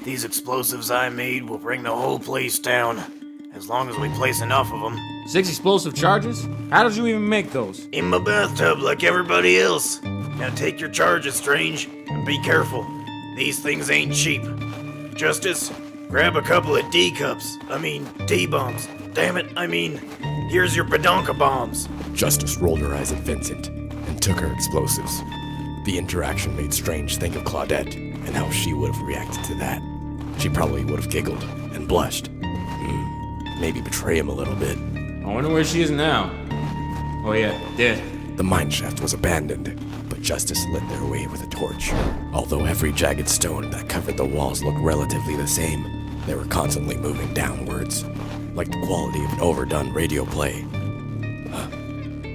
These explosives I made will bring the whole place down, as long as we place enough of them. 6 explosive charges? How did you even make those? In my bathtub like everybody else. Now take your charges, Strange, and be careful. These things ain't cheap. Justice, grab a couple of D-cups. D-bombs. Damn it, here's your badonka bombs. Justice rolled her eyes at Vincent and took her explosives. The interaction made Strange think of Claudette and how she would have reacted to that. She probably would have giggled and blushed. Maybe betray him a little bit. I wonder where she is now. Oh yeah, dead. The Meinshaft was abandoned, but Justice lit their way with a torch. Although every jagged stone that covered the walls looked relatively the same, they were constantly moving downwards, like the quality of an overdone radio play.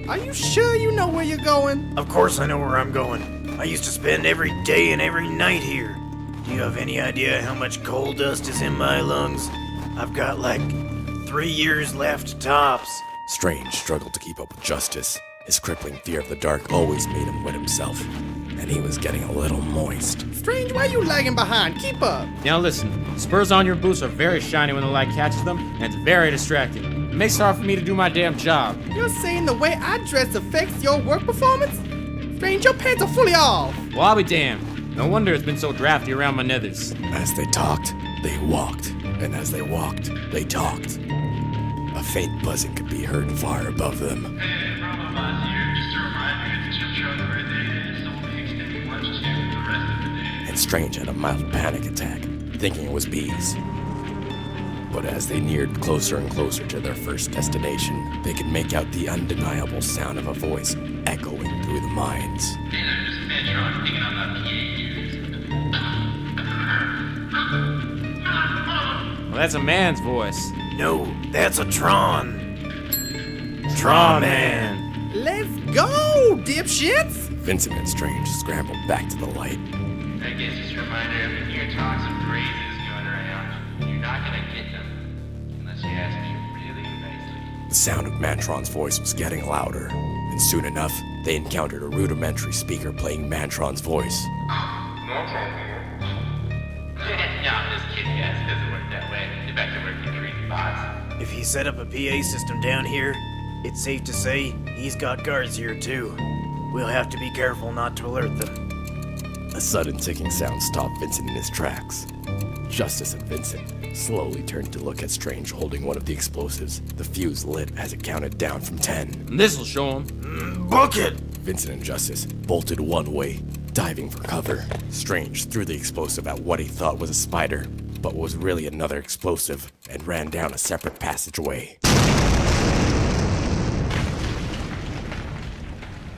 Are you sure you know where you're going? Of course I know where I'm going. I used to spend every day and every night here. Do you have any idea how much coal dust is in my lungs? I've got like 3 years left tops. Strange struggled to keep up with Justice. His crippling fear of the dark always made him wet himself, and he was getting a little moist. Strange, why are you lagging behind? Keep up. Now listen, spurs on your boots are very shiny when the light catches them, and it's very distracting. It makes it hard for me to do my damn job. You're saying the way I dress affects your work performance? Strange, your pants are fully off. Well, I'll be damned. No wonder it's been so drafty around my nethers. As they talked, they walked, and as they walked, they talked. A faint buzzing could be heard far above them. Hey, problem here. Just a reminder, the chip truck right there, so we'll be extending lunch to the rest of the day. And Strange had a mild panic attack, thinking it was bees. But as they neared closer and closer to their first destination, they could make out the undeniable sound of a voice echoing through the mines. Hey there, just Metron, picking up that PA Well, that's a man's voice. No, that's a Tron. Tron Man. Let's go, dipshits. Vincent and Strange scrambled back to the light. I guess just a reminder, I've been hearing talks of phrases going around. You're not gonna get them unless you ask me really nicely. The sound of Mantron's voice was getting louder, and soon enough, they encountered a rudimentary speaker playing Mantron's voice. Mantron here. No, I'm just kidding, guys. It doesn't work that way. Get back to working treating bots. If he set up a PA system down here, it's safe to say he's got guards here too. We'll have to be careful not to alert them. A sudden ticking sound stopped Vincent in his tracks. Justice and Vincent slowly turned to look at Strange holding one of the explosives. The fuse lit as it counted down from 10. And this'll show him. Book it! Vincent and Justice bolted one way, diving for cover. Strange threw the explosive at what he thought was a spider, but was really another explosive, and ran down a separate passageway.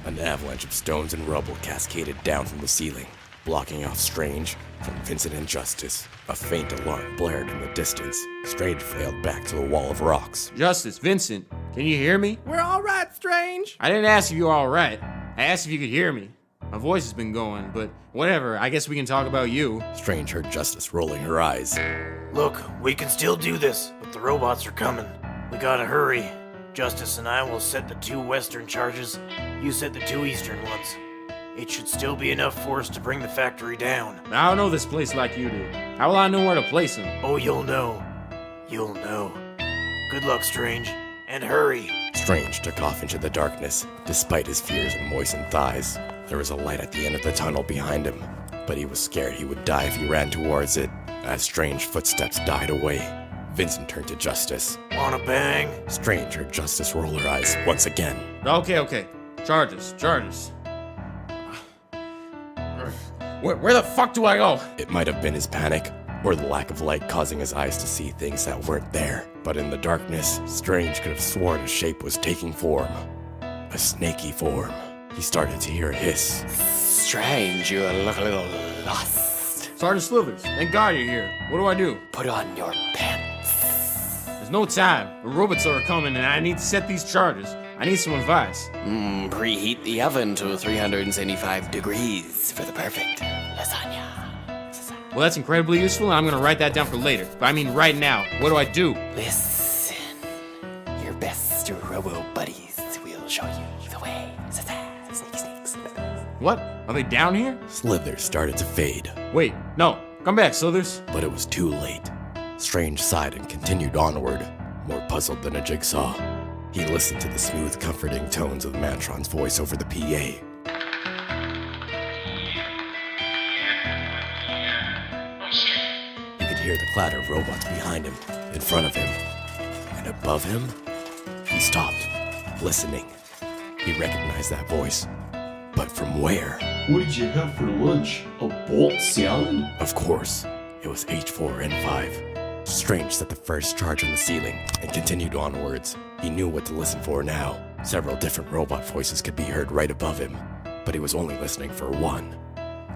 An avalanche of stones and rubble cascaded down from the ceiling, blocking off Strange from Vincent and Justice. A faint alarm blared in the distance. Strange flailed back to the wall of rocks. Justice, Vincent, can you hear me? We're all right, Strange. I didn't ask if you were alright. I asked if you could hear me. My voice has been going, but whatever, I guess we can talk about you. Strange heard Justice rolling her eyes. Look, we can still do this, but the robots are coming. We gotta hurry. Justice and I will set the 2 western charges. You set the 2 eastern ones. It should still be enough force to bring the factory down. I don't know this place like you do. How will I know where to place him? Oh, you'll know. You'll know. Good luck, Strange. And hurry. Strange took off into the darkness, despite his fears and moistened thighs. There was a light at the end of the tunnel behind him, but he was scared he would die if he ran towards it. As Strange footsteps died away, Vincent turned to Justice. Wanna bang? Strange heard Justice roll her eyes once again. Okay. Charges. Where the fuck do I go? It might have been his panic, or the lack of light causing his eyes to see things that weren't there. But in the darkness, Strange could have sworn a shape was taking form. A snaky form. He started to hear a hiss. Strange, you look a little lost. Sergeant Slithers, thank God you're here. What do I do? Put on your pants. There's no time. The robots are coming and I need to set these charges. I need some advice. Preheat the oven to 375 degrees for the perfect lasagna. Well, that's incredibly useful and I'm gonna write that down for later. But I mean right now. What do I do? Listen, your best robo buddies will show you the way. Sneaks. What? Are they down here? Slithers started to fade. Wait, no. Come back, Slithers. But it was too late. Strange sighed and continued onward, more puzzled than a jigsaw. He listened to the smooth, comforting tones of Mantron's voice over the PA. He could hear the clatter of robots behind him, in front of him, and above him. He stopped, listening. He recognized that voice. But from where? What did you have for lunch? A bolt salad? Of course, it was H4N5. Strange set the first charge on the ceiling and continued onwards. He knew what to listen for now. Several different robot voices could be heard right above him, but he was only listening for one.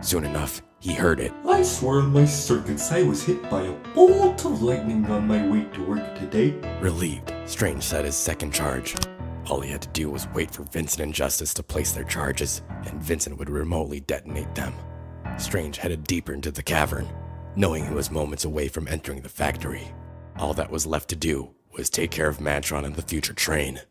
Soon enough, he heard it. I swear on my circuits I was hit by a bolt of lightning on my way to work today. Relieved, Strange set his second charge. All he had to do was wait for Vincent and Justice to place their charges, and Vincent would remotely detonate them. Strange headed deeper into the cavern, knowing he was moments away from entering the factory. All that was left to do was take care of Mantron and the future train.